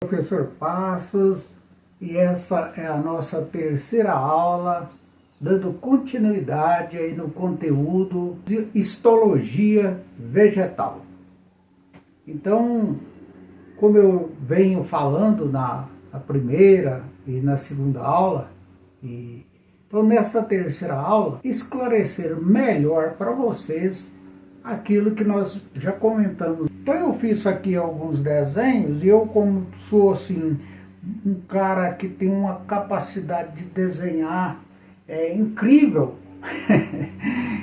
Professor Passos, e essa é a nossa terceira aula, dando continuidade aí no conteúdo de histologia vegetal. Então, como eu venho falando na primeira e na segunda aula, então nesta terceira aula, esclarecer melhor para vocês aquilo que nós já comentamos. Então eu fiz aqui alguns desenhos e eu, como sou assim um cara que tem uma capacidade de desenhar incrível,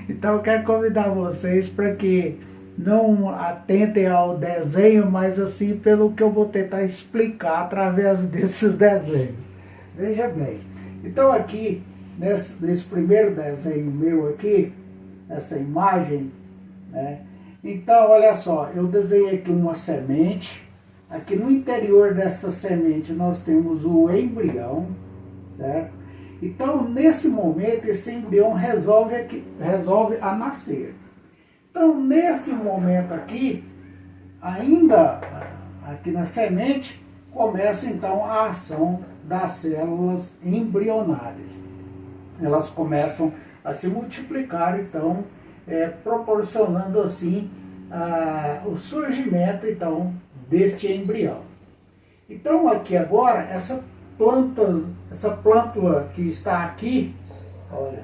então eu quero convidar vocês para que não atentem ao desenho, mas assim pelo que eu vou tentar explicar através desses desenhos. Veja bem, então aqui nesse primeiro desenho meu aqui, essa imagem, né? Então, olha só, eu desenhei aqui uma semente. Aqui no interior dessa semente nós temos o embrião, certo? Então, nesse momento, esse embrião resolve a nascer. Então, nesse momento aqui, ainda aqui na semente, começa então a ação das células embrionárias. Elas começam a se multiplicar, então, proporcionando assim o surgimento então deste embrião. Então aqui agora essa plântula que está aqui, olha,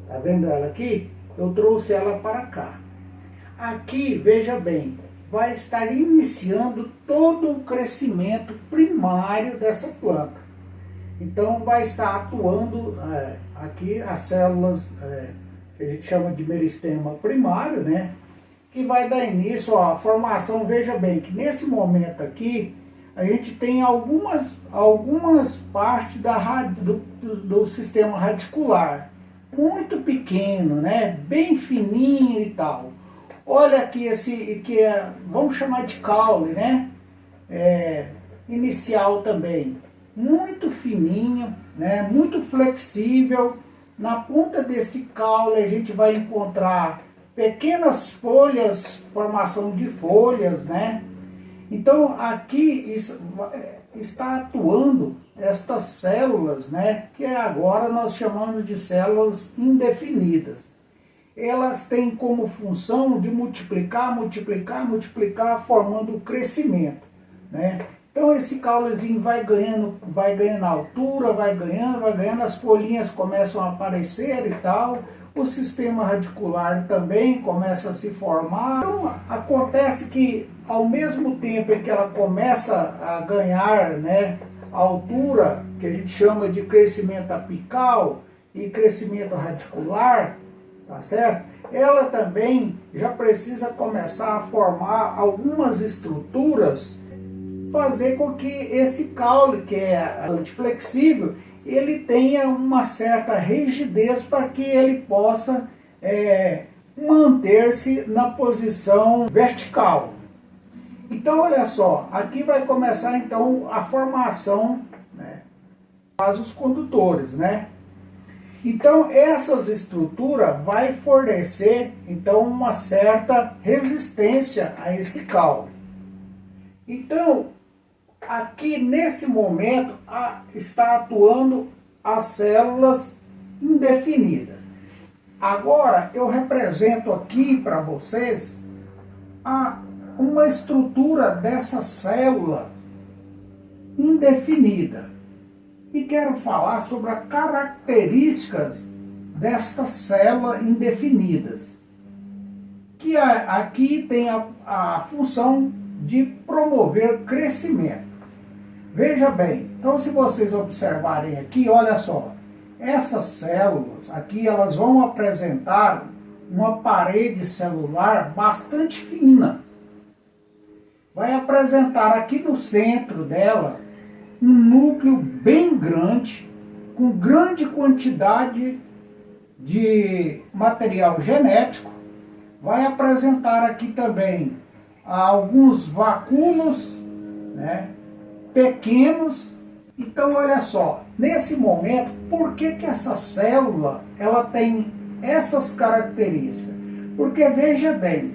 tá vendo ela aqui? Eu trouxe ela para cá. Aqui, veja bem, vai estar iniciando todo o crescimento primário dessa planta. Então vai estar atuando aqui as células que a gente chama de meristema primário, né? Que vai dar início à formação. Veja bem que nesse momento aqui, a gente tem algumas partes do sistema radicular, muito pequeno, né? Bem fininho e tal. Olha aqui vamos chamar de caule, né? Inicial também, muito fininho, né? Muito flexível. Na ponta desse caule a gente vai encontrar pequenas folhas, formação de folhas, né? Então aqui está atuando estas células, né? Que agora nós chamamos de células indefinidas. Elas têm como função de multiplicar, formando o crescimento, né? Então esse caulezinho vai ganhando altura, vai ganhando, as folhinhas começam a aparecer e tal, o sistema radicular também começa a se formar. Então acontece que ao mesmo tempo em que ela começa a ganhar, né, a altura, que a gente chama de crescimento apical e crescimento radicular, tá certo? Ela também já precisa começar a formar algumas estruturas, fazer com que esse caule, que é antiflexível, ele tenha uma certa rigidez para que ele possa manter-se na posição vertical. Então, olha só, aqui vai começar então a formação, né, vasos condutores, né? Então, essas estruturas vai fornecer então uma certa resistência a esse caule. Então, aqui nesse momento está atuando as células indefinidas. Agora eu represento aqui para vocês uma estrutura dessa célula indefinida. E quero falar sobre as características destas células indefinidas. Que aqui tem a função de promover crescimento. Veja bem, então se vocês observarem aqui, olha só, essas células aqui, elas vão apresentar uma parede celular bastante fina. Vai apresentar aqui no centro dela um núcleo bem grande, com grande quantidade de material genético. Vai apresentar aqui também alguns vacúolos, né, pequenos. Então olha só, nesse momento, por que essa célula ela tem essas características? Porque veja bem,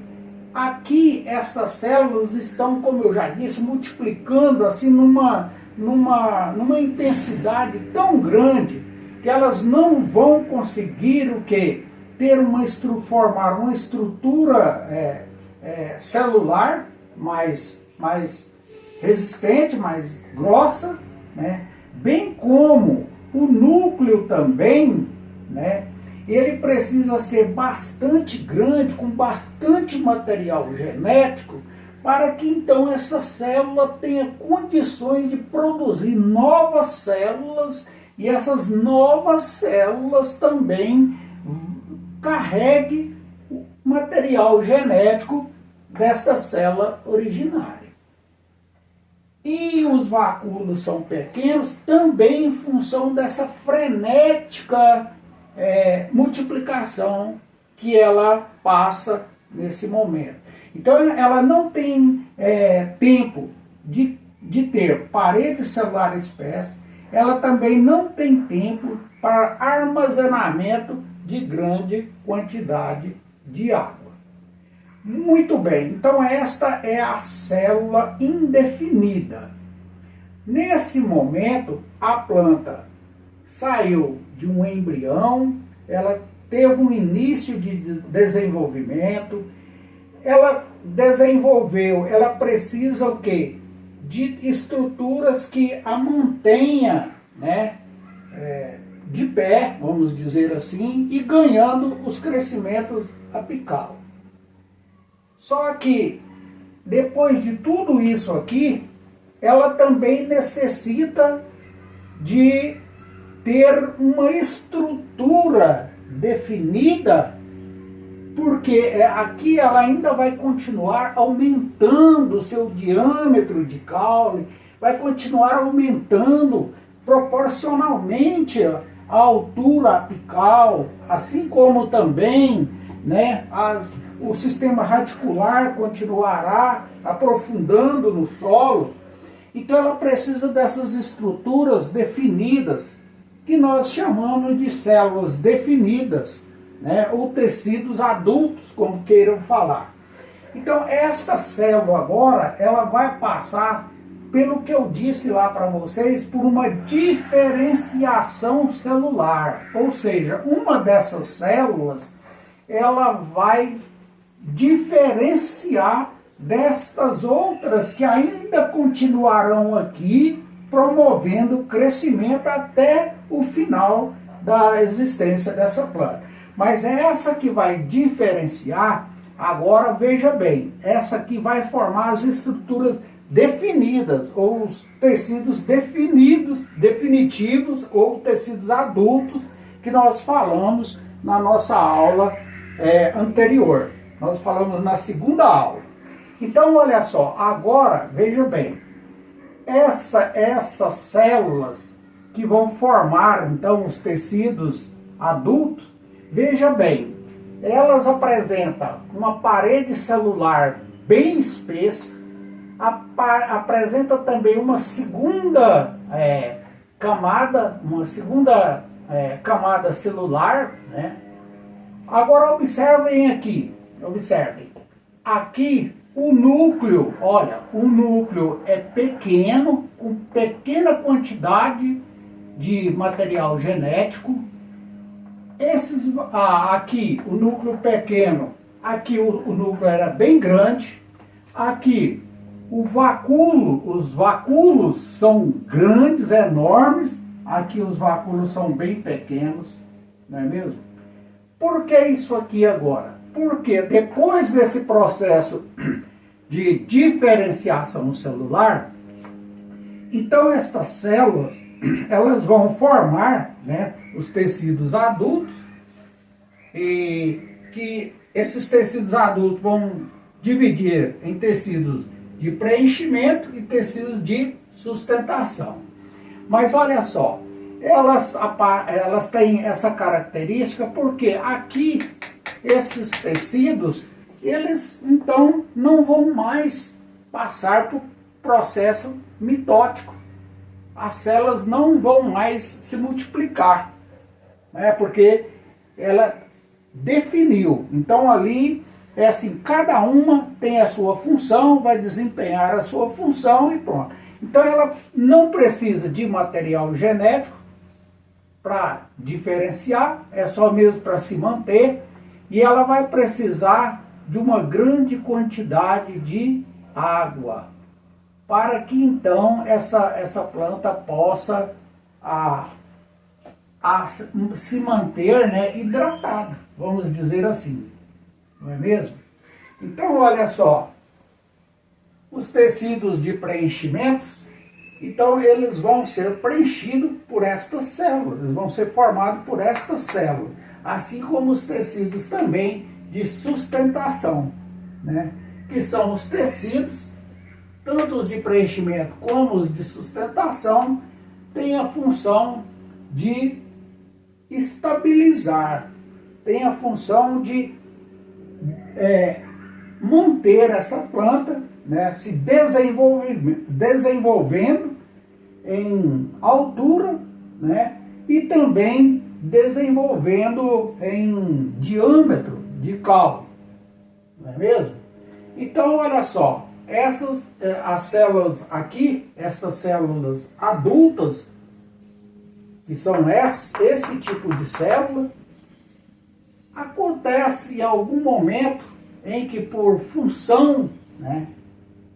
aqui essas células estão, como eu já disse, multiplicando assim numa intensidade tão grande que elas não vão conseguir o quê? Formar uma estrutura celular mais resistente, mais grossa, né? Bem como o núcleo também, né? Ele precisa ser bastante grande, com bastante material genético, para que então essa célula tenha condições de produzir novas células, e essas novas células também carreguem o material genético desta célula originária. E os vacúolos são pequenos também em função dessa frenética multiplicação que ela passa nesse momento. Então ela não tem tempo de ter paredes celulares espessas, ela também não tem tempo para armazenamento de grande quantidade de água. Muito bem, então esta é a célula indefinida. Nesse momento, a planta saiu de um embrião, ela teve um início de desenvolvimento, ela desenvolveu, ela precisa o quê? De estruturas que a mantenha, né, de pé, vamos dizer assim, e ganhando os crescimentos apical. Só que, depois de tudo isso aqui, ela também necessita de ter uma estrutura definida, porque aqui ela ainda vai continuar aumentando o seu diâmetro de caule, vai continuar aumentando proporcionalmente a altura apical, assim como também, né, o sistema radicular continuará aprofundando no solo. Então ela precisa dessas estruturas definidas, que nós chamamos de células definidas, né, ou tecidos adultos, como queiram falar. Então esta célula agora, ela vai passar, pelo que eu disse lá para vocês, por uma diferenciação celular. Ou seja, uma dessas células, ela vai diferenciar destas outras que ainda continuarão aqui, promovendo o crescimento até o final da existência dessa planta. Mas é essa que vai diferenciar, agora veja bem, essa que vai formar as estruturas definidas, ou os tecidos definitivos, ou tecidos adultos, que nós falamos na nossa aula anterior. Nós falamos na segunda aula. Então, olha só, agora, veja bem, essas células que vão formar, então, os tecidos adultos, veja bem, elas apresentam uma parede celular bem espessa, apresenta também uma segunda camada, camada celular, né? Agora observem aqui, aqui o núcleo, olha, o núcleo é pequeno, com pequena quantidade de material genético. Aqui o núcleo pequeno, aqui o núcleo era bem grande, aqui os vacúolos são grandes, enormes, aqui os vacúolos são bem pequenos, não é mesmo? Por que isso aqui agora? Porque depois desse processo de diferenciação celular, então estas células, elas vão formar, né, os tecidos adultos, e que esses tecidos adultos vão dividir em tecidos de preenchimento e tecidos de sustentação. Mas olha só, elas têm essa característica porque aqui esses tecidos, eles então não vão mais passar por processo mitótico. As células não vão mais se multiplicar, né, porque ela definiu. Então ali É assim, cada uma tem a sua função, vai desempenhar a sua função e pronto. Então ela não precisa de material genético para diferenciar, é só mesmo para se manter, e ela vai precisar de uma grande quantidade de água, para que então essa planta possa se manter, né, hidratada, vamos dizer assim, não é mesmo? Então olha só, os tecidos de preenchimentos, então eles vão ser preenchidos por estas células, eles vão ser formados por estas células, assim como os tecidos também de sustentação, né? Que são os tecidos, tanto os de preenchimento como os de sustentação, têm a função de estabilizar, tem a função de manter essa planta, né, se desenvolvendo em altura, né, e também desenvolvendo em diâmetro de caule, não é mesmo? Então, olha só, as células aqui, essas células adultas, que são esse tipo de célula, acontece em algum momento em que, por função, né,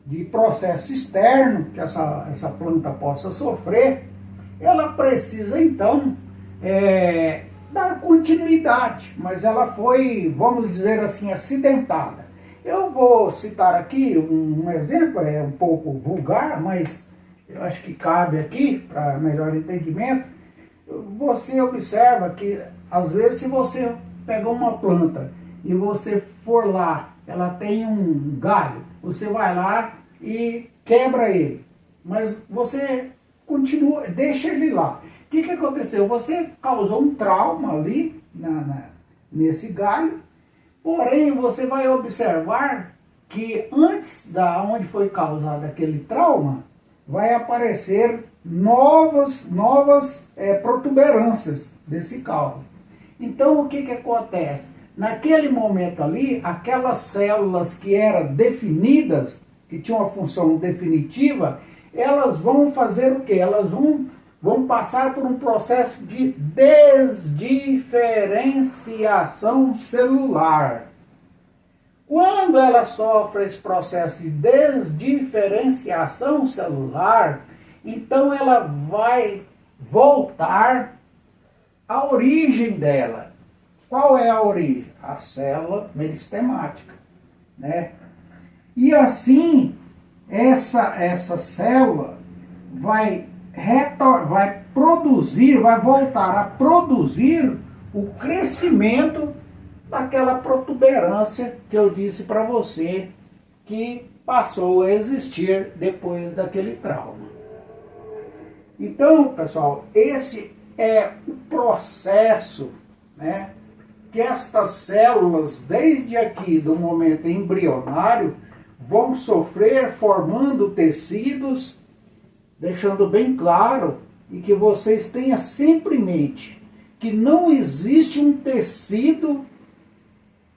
de processo externo que essa planta possa sofrer, ela precisa então dar continuidade, mas ela foi, vamos dizer assim, acidentada. Eu vou citar aqui um exemplo, é um pouco vulgar, mas eu acho que cabe aqui para melhor entendimento. Você observa que, às vezes, se você pegar uma planta e você for lá, ela tem um galho, você vai lá e quebra ele, mas você continua, deixa ele lá. O que aconteceu? Você causou um trauma ali nesse galho, porém você vai observar que antes da onde foi causado aquele trauma, vai aparecer novas protuberâncias desse caule. Então o que acontece? Naquele momento ali, aquelas células que eram definidas, que tinham uma função definitiva, elas vão fazer o quê? Elas vão passar por um processo de desdiferenciação celular. Quando ela sofre esse processo de desdiferenciação celular, então ela vai voltar à origem dela. Qual é a origem? A célula meristemática, né? E assim, essa célula vai voltar a produzir o crescimento daquela protuberância que eu disse para você que passou a existir depois daquele trauma. Então, pessoal, esse é o processo, né, que estas células, desde aqui do momento embrionário, vão sofrer formando tecidos, deixando bem claro e que vocês tenham sempre em mente que não existe um tecido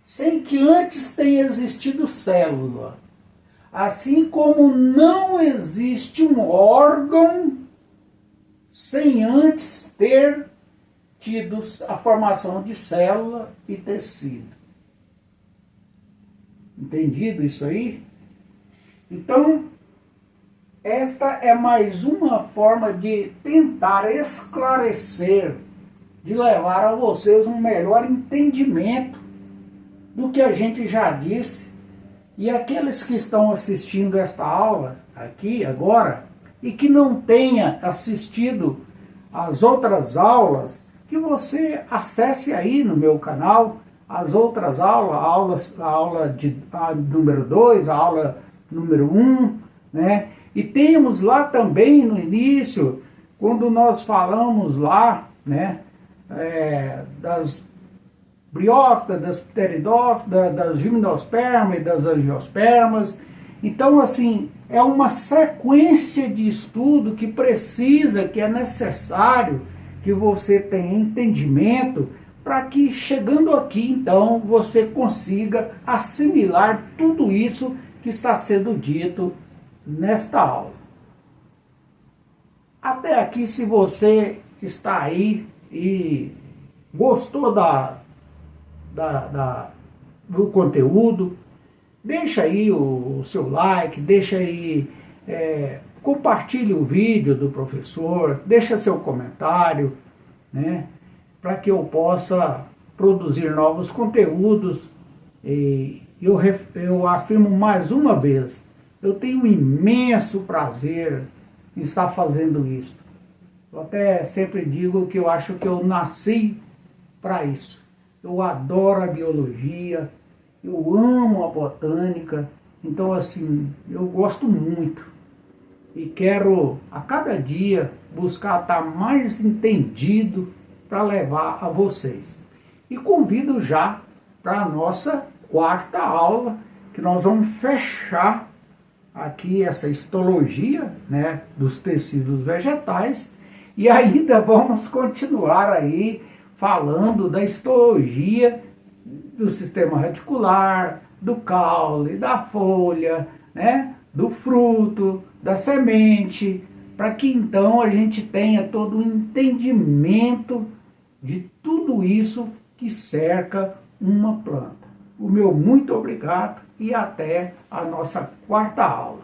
sem que antes tenha existido célula. Assim como não existe um órgão sem antes ter tido a formação de célula e tecido. Entendido isso aí? Então, esta é mais uma forma de tentar esclarecer, de levar a vocês um melhor entendimento do que a gente já disse. E aqueles que estão assistindo esta aula aqui agora e que não tenha assistido as outras aulas, que você acesse aí no meu canal as outras aulas, a aula número 2, a aula número 1, né? E temos lá também no início, quando nós falamos lá, né, das briófitas, das pteridófitas, das gimnospermas e das angiospermas. Então, assim, é uma sequência de estudo que é necessário que você tenha entendimento para que chegando aqui, então, você consiga assimilar tudo isso que está sendo dito nesta aula. Até aqui, se você está aí e gostou do conteúdo, deixa aí o seu like, deixa aí, compartilhe o vídeo do professor, deixa seu comentário, né, para que eu possa produzir novos conteúdos. E eu afirmo mais uma vez, eu tenho um imenso prazer em estar fazendo isso. Eu até sempre digo que eu acho que eu nasci para isso. Eu adoro a biologia, eu amo a botânica, então assim, eu gosto muito. E quero a cada dia buscar estar mais entendido para levar a vocês. E convido já para a nossa quarta aula, que nós vamos fechar aqui essa histologia, né, dos tecidos vegetais, e ainda vamos continuar aí falando da histologia do sistema radicular, do caule, da folha, né, do fruto, da semente, para que então a gente tenha todo o entendimento de tudo isso que cerca uma planta. O meu muito obrigado e até a nossa quarta aula.